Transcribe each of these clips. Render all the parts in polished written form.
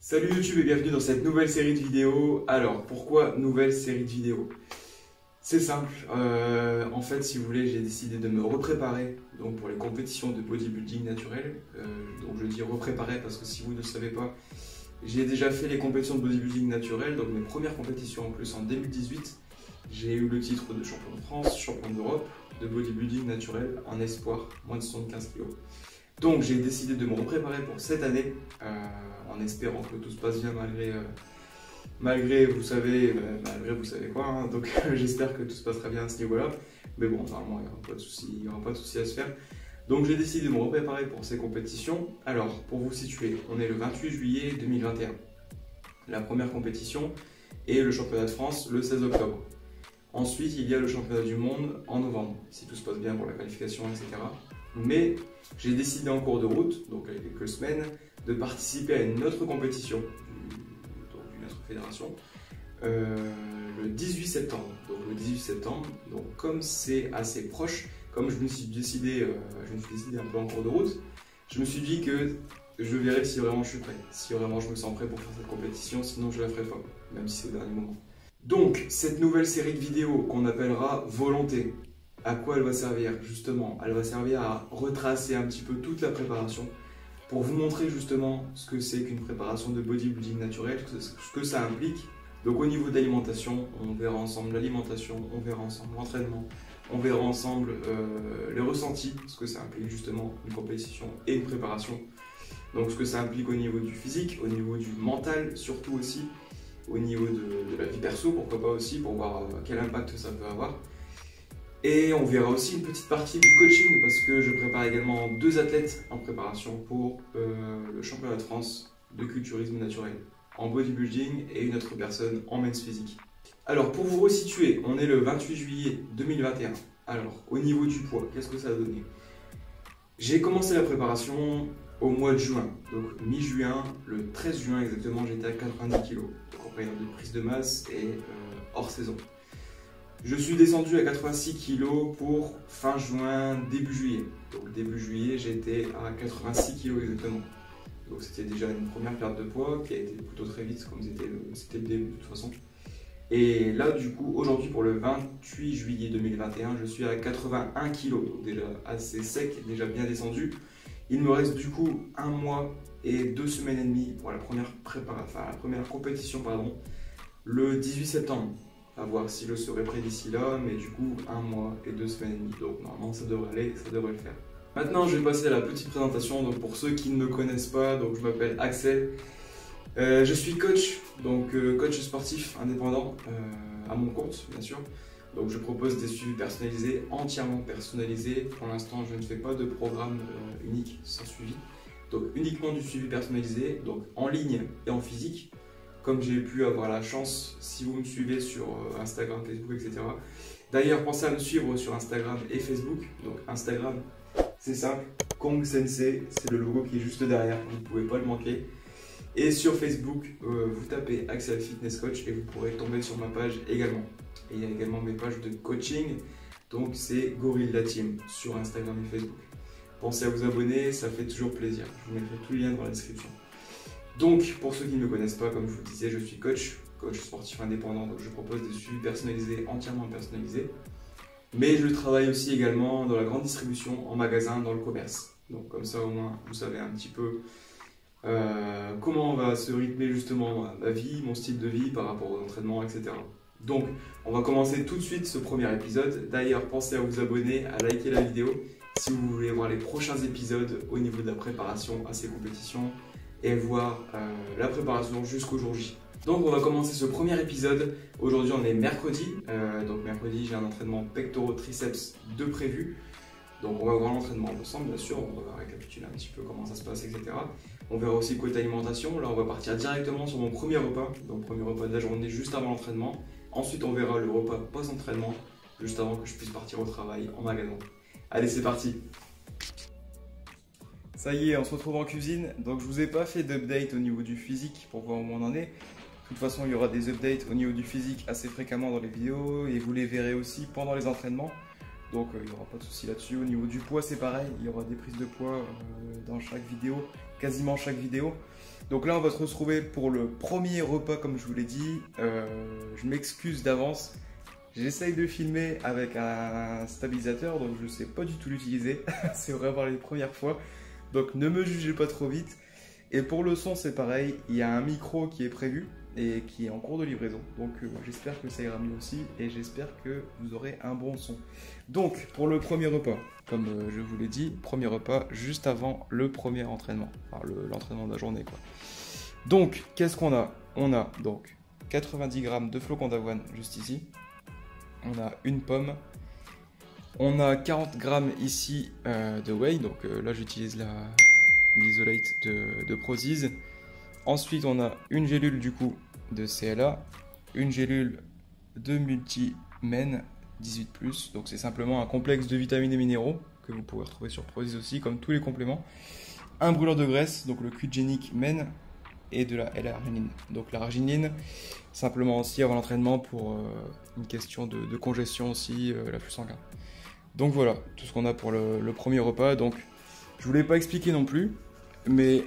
Salut YouTube et bienvenue dans cette nouvelle série de vidéos. Alors, pourquoi nouvelle série de vidéos? C'est simple, en fait, si vous voulez, j'ai décidé de me repréparer donc pour les compétitions de bodybuilding naturel. Donc je dis repréparer parce que si vous ne le savez pas, j'ai déjà fait les compétitions de bodybuilding naturel, donc mes premières compétitions en plus en 2018. J'ai eu le titre de champion de France, champion d'Europe de bodybuilding naturel en espoir, moins de 75 kg. Donc j'ai décidé de me repréparer pour cette année, en espérant que tout se passe bien malgré vous savez quoi, hein. Donc j'espère que tout se passera bien à ce niveau-là. Mais bon, normalement il n'y aura pas de souci à se faire. Donc j'ai décidé de me repréparer pour ces compétitions. Alors pour vous situer, on est le 28 juillet 2021. La première compétition et le championnat de France le 16 octobre. Ensuite, il y a le championnat du monde en novembre, si tout se passe bien pour la qualification, etc. Mais j'ai décidé en cours de route, donc il y a quelques semaines, de participer à une autre compétition d'une autre fédération le 18 septembre. Donc le 18 septembre, donc comme c'est assez proche, comme je me suis décidé un peu en cours de route, je me suis dit que je verrai si vraiment je suis prêt, si vraiment je me sens prêt pour faire cette compétition, sinon je la ferai pas, même si c'est au dernier moment. Donc, cette nouvelle série de vidéos qu'on appellera Volonté, à quoi elle va servir? Justement, elle va servir à retracer un petit peu toute la préparation pour vous montrer justement ce que c'est qu'une préparation de bodybuilding naturel, ce que ça implique. Donc au niveau de l'alimentation, on verra ensemble l'alimentation, on verra ensemble l'entraînement, on verra ensemble les ressentis, ce que ça implique justement une compétition et une préparation. Donc ce que ça implique au niveau du physique, au niveau du mental surtout aussi, au niveau de la vie perso, pourquoi pas aussi, pour voir quel impact ça peut avoir. Et on verra aussi une petite partie du coaching, parce que je prépare également 2 athlètes en préparation pour le championnat de France de culturisme naturel en bodybuilding et une autre personne en men's physique. Alors pour vous resituer, on est le 28 juillet 2021. Alors au niveau du poids, qu'est-ce que ça a donné? J'ai commencé la préparation au mois de juin, donc mi-juin, le 13 juin exactement, j'étais à 90 kg, donc en période de prise de masse et hors saison. Je suis descendu à 86 kg pour fin juin, début juillet. Donc début juillet, j'étais à 86 kg exactement. Donc c'était déjà une première perte de poids qui a été plutôt très vite, comme c'était le début de toute façon. Et là du coup, aujourd'hui pour le 28 juillet 2021, je suis à 81 kg, donc déjà assez sec, déjà bien descendu. Il me reste du coup 1 mois et 2 semaines et demie pour la première compétition, le 18 septembre. À voir si je serai prêt d'ici là, mais du coup 1 mois et 2 semaines et demie. Donc normalement ça devrait aller, ça devrait le faire. Maintenant je vais passer à la petite présentation. Donc pour ceux qui ne me connaissent pas, donc je m'appelle Axel. Je suis coach, donc coach sportif indépendant à mon compte bien sûr. Donc je propose des suivis personnalisés, entièrement personnalisés. Pour l'instant je ne fais pas de programme unique sans suivi. Donc uniquement du suivi personnalisé, donc en ligne et en physique. Comme j'ai pu avoir la chance, si vous me suivez sur Instagram, Facebook, etc. D'ailleurs pensez à me suivre sur Instagram et Facebook. Donc Instagram c'est simple, Kong Sensei, c'est le logo qui est juste derrière, vous ne pouvez pas le manquer. Et sur Facebook, vous tapez Axel Fitness Coach et vous pourrez tomber sur ma page également. Et il y a également mes pages de coaching, donc c'est Gorilla Team sur Instagram et Facebook. Pensez à vous abonner, ça fait toujours plaisir. Je vous mettrai tous les liens dans la description. Donc pour ceux qui ne me connaissent pas, comme je vous disais, je suis coach sportif indépendant, donc je propose des suivis personnalisés, entièrement personnalisés. Mais je travaille aussi également dans la grande distribution, en magasin, dans le commerce. Donc comme ça au moins vous savez un petit peu comment va se rythmer justement ma vie, mon style de vie par rapport aux entraînements, etc. Donc on va commencer tout de suite ce premier épisode. D'ailleurs pensez à vous abonner, à liker la vidéo si vous voulez voir les prochains épisodes au niveau de la préparation à ces compétitions et voir la préparation jusqu'au jour J. Donc on va commencer ce premier épisode. Aujourd'hui on est mercredi, donc mercredi j'ai un entraînement pectoraux triceps de prévu. Donc on va voir l'entraînement ensemble bien sûr, on va récapituler un petit peu comment ça se passe, etc. On verra aussi côté alimentation. Là on va partir directement sur mon premier repas, donc premier repas de la journée juste avant l'entraînement. Ensuite on verra le repas post-entraînement, juste avant que je puisse partir au travail en magasin. Allez c'est parti. Ça y est, on se retrouve en cuisine. Donc je vous ai pas fait d'update au niveau du physique pour voir où on en est. De toute façon il y aura des updates au niveau du physique assez fréquemment dans les vidéos et vous les verrez aussi pendant les entraînements. Donc il n'y aura pas de souci là-dessus. Au niveau du poids c'est pareil, il y aura des prises de poids dans chaque vidéo quasiment chaque vidéo. Donc là, on va se retrouver pour le premier repas, comme je vous l'ai dit. Je m'excuse d'avance. J'essaye de filmer avec un stabilisateur, donc je ne sais pas du tout l'utiliser. C'est vraiment les premières fois. Donc ne me jugez pas trop vite. Et pour le son, c'est pareil. Il y a un micro qui est prévu et qui est en cours de livraison. Donc j'espère que ça ira mieux aussi et j'espère que vous aurez un bon son. Donc pour le premier repas, comme je vous l'ai dit, premier repas juste avant le premier entraînement. Enfin l'entraînement de la journée quoi. Donc qu'est-ce qu'on a? On a donc 90 grammes de flocons d'avoine juste ici. On a une pomme. On a 40 grammes ici de whey. Donc là j'utilise l'isolate de Prozis. Ensuite, on a une gélule du coup de CLA, une gélule de Multimen 18+, donc c'est simplement un complexe de vitamines et minéraux que vous pouvez retrouver sur Prozis aussi, comme tous les compléments. Un brûleur de graisse, donc le Qgenic Men, et de la L-arginine. Donc l'arginine, simplement aussi avant l'entraînement pour une question de congestion aussi, l'afflux sanguin. Donc voilà, tout ce qu'on a pour le premier repas. Donc je ne vous l'ai pas expliqué non plus. Mais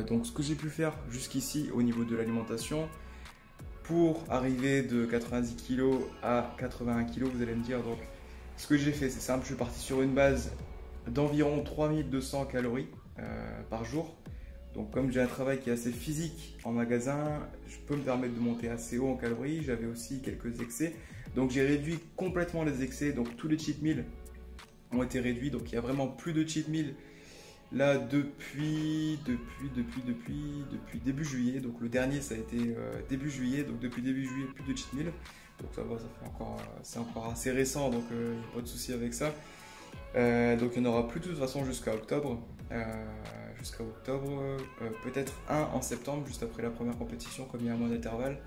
donc ce que j'ai pu faire jusqu'ici au niveau de l'alimentation pour arriver de 90 kg à 81 kg, vous allez me dire, donc ce que j'ai fait c'est simple, je suis parti sur une base d'environ 3200 calories par jour. Donc comme j'ai un travail qui est assez physique en magasin, je peux me permettre de monter assez haut en calories. J'avais aussi quelques excès, donc j'ai réduit complètement les excès, donc tous les cheat meals ont été réduits, donc il n'y a vraiment plus de cheat meals. Là, depuis début juillet, donc le dernier ça a été début juillet, donc depuis début juillet plus de cheat meal, donc ça va, c'est encore assez récent, donc il n'y a pas de souci avec ça. Donc il n'y en aura plus de toute façon jusqu'à octobre, peut-être un en septembre, juste après la première compétition, comme il y a un mois d'intervalle,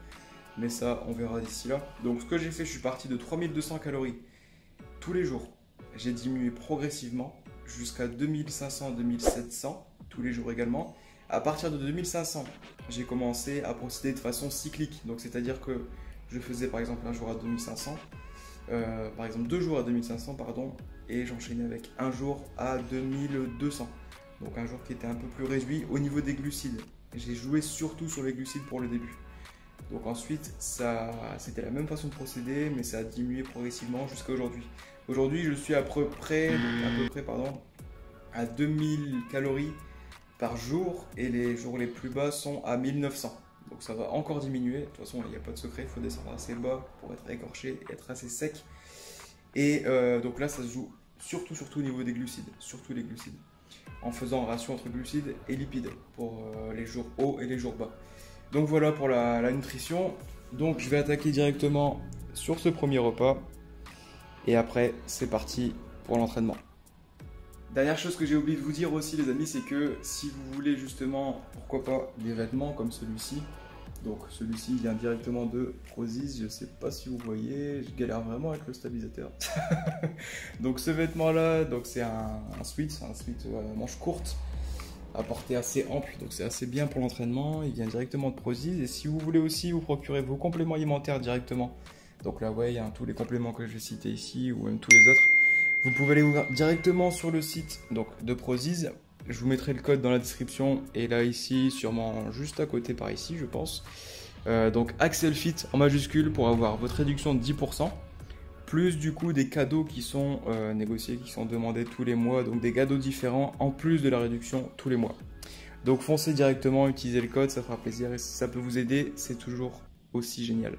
mais ça on verra d'ici là. Donc ce que j'ai fait, je suis parti de 3200 calories tous les jours, j'ai diminué progressivement jusqu'à 2500-2700 tous les jours également. À partir de 2500, j'ai commencé à procéder de façon cyclique. Donc c'est-à-dire que je faisais par exemple un jour à 2500, par exemple 2 jours à 2500 pardon, et j'enchaînais avec un jour à 2200. Donc un jour qui était un peu plus réduit au niveau des glucides. J'ai joué surtout sur les glucides pour le début. Donc ensuite, c'était la même façon de procéder, mais ça a diminué progressivement jusqu'à aujourd'hui. Aujourd'hui, je suis à peu près à 2000 calories par jour et les jours les plus bas sont à 1900. Donc ça va encore diminuer. De toute façon, il n'y a pas de secret, il faut descendre assez bas pour être écorché et être assez sec. Et donc là, ça se joue surtout au niveau des glucides, surtout les glucides, en faisant un ratio entre glucides et lipides pour les jours hauts et les jours bas. Donc voilà pour la nutrition. Donc je vais attaquer directement sur ce premier repas. Et après, c'est parti pour l'entraînement. Dernière chose que j'ai oublié de vous dire aussi les amis, c'est que si vous voulez justement, pourquoi pas, des vêtements comme celui-ci. Donc celui-ci vient directement de Prozis, je ne sais pas si vous voyez, je galère vraiment avec le stabilisateur. Donc ce vêtement-là, c'est un sweat manche courte, à portée assez ample, donc c'est assez bien pour l'entraînement. Il vient directement de Prozis. Et si vous voulez aussi vous procurer vos compléments alimentaires directement, donc la whey, tous les compléments que je vais citer ici ou même tous les autres, vous pouvez aller ouvrir directement sur le site donc, de Prozis. Je vous mettrai le code dans la description et là ici, sûrement juste à côté par ici je pense. Donc Axel Fit en majuscule pour avoir votre réduction de 10%, plus du coup des cadeaux qui sont négociés, qui sont demandés tous les mois, donc des cadeaux différents en plus de la réduction tous les mois. Donc foncez directement, utilisez le code, ça fera plaisir et si ça peut vous aider, c'est toujours aussi génial.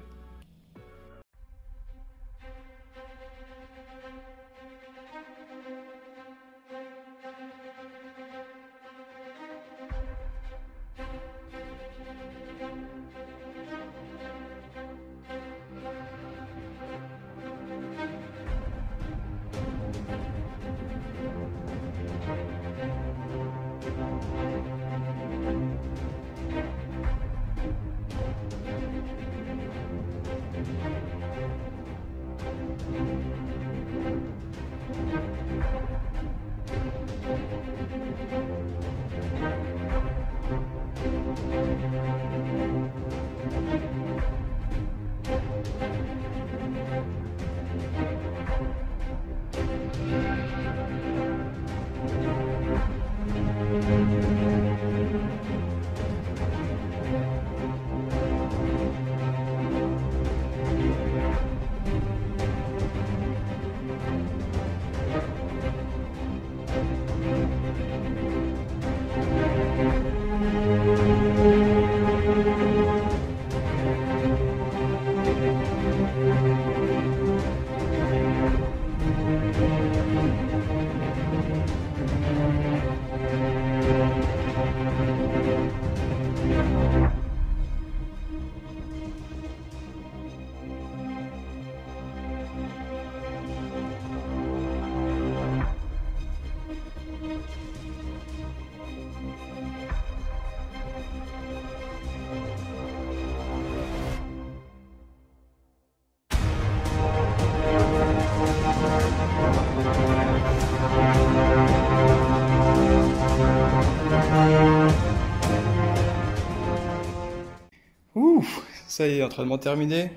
Ouh, ça y est, entraînement terminé.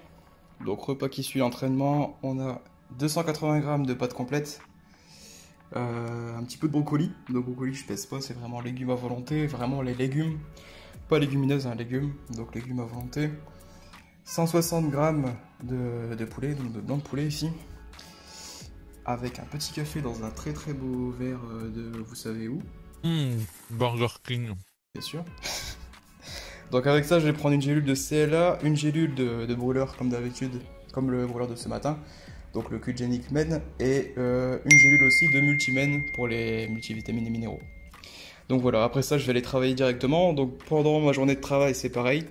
Donc repas qui suit l'entraînement, on a 280 grammes de pâtes complètes, un petit peu de brocoli. Donc brocoli je pèse pas, c'est vraiment légumes à volonté, vraiment les légumes, pas légumineuses, hein, légumes, donc légumes à volonté. 160 grammes de poulet, donc de blanc de poulet ici, avec un petit café dans un très très beau verre de vous savez où. Burger King. Bien sûr. Donc avec ça, je vais prendre une gélule de CLA, une gélule de brûleur comme d'habitude, comme le brûleur de ce matin, donc le Qgenic Men, et une gélule aussi de Multimen pour les multivitamines et minéraux. Donc voilà, après ça, je vais aller travailler directement. Donc pendant ma journée de travail, c'est pareil.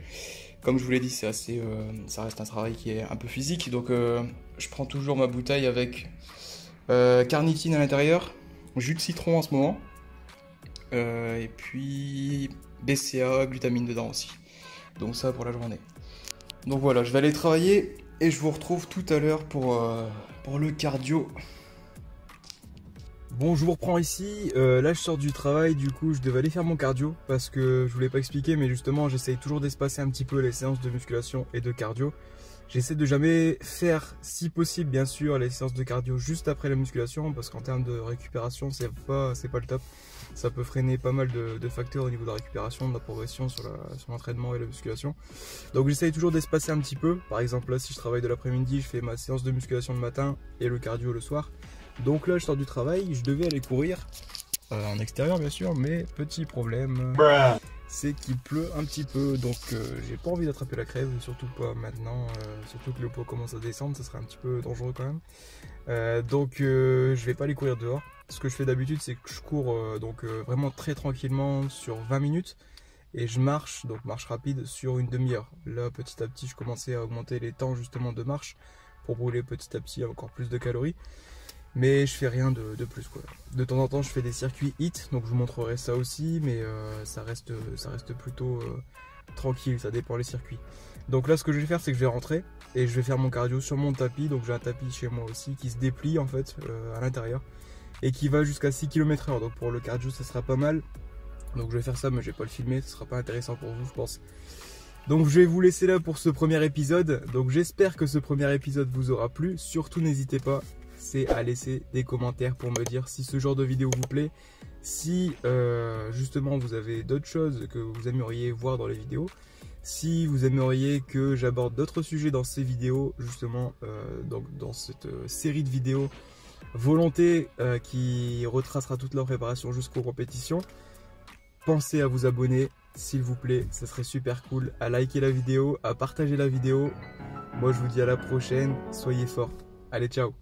Comme je vous l'ai dit, c'est assez, ça reste un travail qui est un peu physique. Donc je prends toujours ma bouteille avec carnitine à l'intérieur, jus de citron en ce moment, et puis BCA, glutamine dedans aussi. Donc ça pour la journée. Donc voilà, je vais aller travailler et je vous retrouve tout à l'heure pour le cardio. Bon, je vous reprends ici. Là, je sors du travail, du coup, je devais aller faire mon cardio parce que je vous l'ai pas expliqué, mais justement, j'essaye toujours d'espacer un petit peu les séances de musculation et de cardio. J'essaie de jamais faire, si possible, bien sûr, les séances de cardio juste après la musculation parce qu'en termes de récupération, c'est pas le top. Ça peut freiner pas mal de facteurs au niveau de la récupération, de la progression sur l'entraînement et la musculation. Donc j'essaye toujours d'espacer un petit peu. Par exemple, là, si je travaille de l'après-midi, je fais ma séance de musculation le matin et le cardio le soir. Donc là, je sors du travail, je devais aller courir, en extérieur bien sûr, mais petit problème, c'est qu'il pleut un petit peu, donc j'ai pas envie d'attraper la crève, surtout pas maintenant, surtout que le poids commence à descendre, ça serait un petit peu dangereux quand même. Donc je vais pas aller courir dehors. Ce que je fais d'habitude, c'est que je cours vraiment très tranquillement sur 20 minutes et je marche, donc marche rapide, sur une demi-heure. Là, petit à petit, je commençais à augmenter les temps justement de marche pour brûler petit à petit encore plus de calories. Mais je fais rien de plus quoi. De temps en temps je fais des circuits HIIT, donc je vous montrerai ça aussi, mais ça reste plutôt tranquille, ça dépend les circuits. Donc là ce que je vais faire c'est que je vais rentrer et je vais faire mon cardio sur mon tapis, donc j'ai un tapis chez moi aussi qui se déplie en fait à l'intérieur et qui va jusqu'à 6 km/h, donc pour le cardio ça sera pas mal. Donc je vais faire ça mais je vais pas le filmer, ce sera pas intéressant pour vous je pense. Donc je vais vous laisser là pour ce premier épisode, donc j'espère que ce premier épisode vous aura plu, surtout n'hésitez pas à laisser des commentaires pour me dire si ce genre de vidéo vous plaît, si justement vous avez d'autres choses que vous aimeriez voir dans les vidéos, si vous aimeriez que j'aborde d'autres sujets dans ces vidéos, justement donc dans cette série de vidéos volonté qui retracera toute leur préparation jusqu'aux compétitions. Pensez à vous abonner s'il vous plaît, ça serait super cool, à liker la vidéo, à partager la vidéo. Moi je vous dis à la prochaine, soyez forts, allez ciao.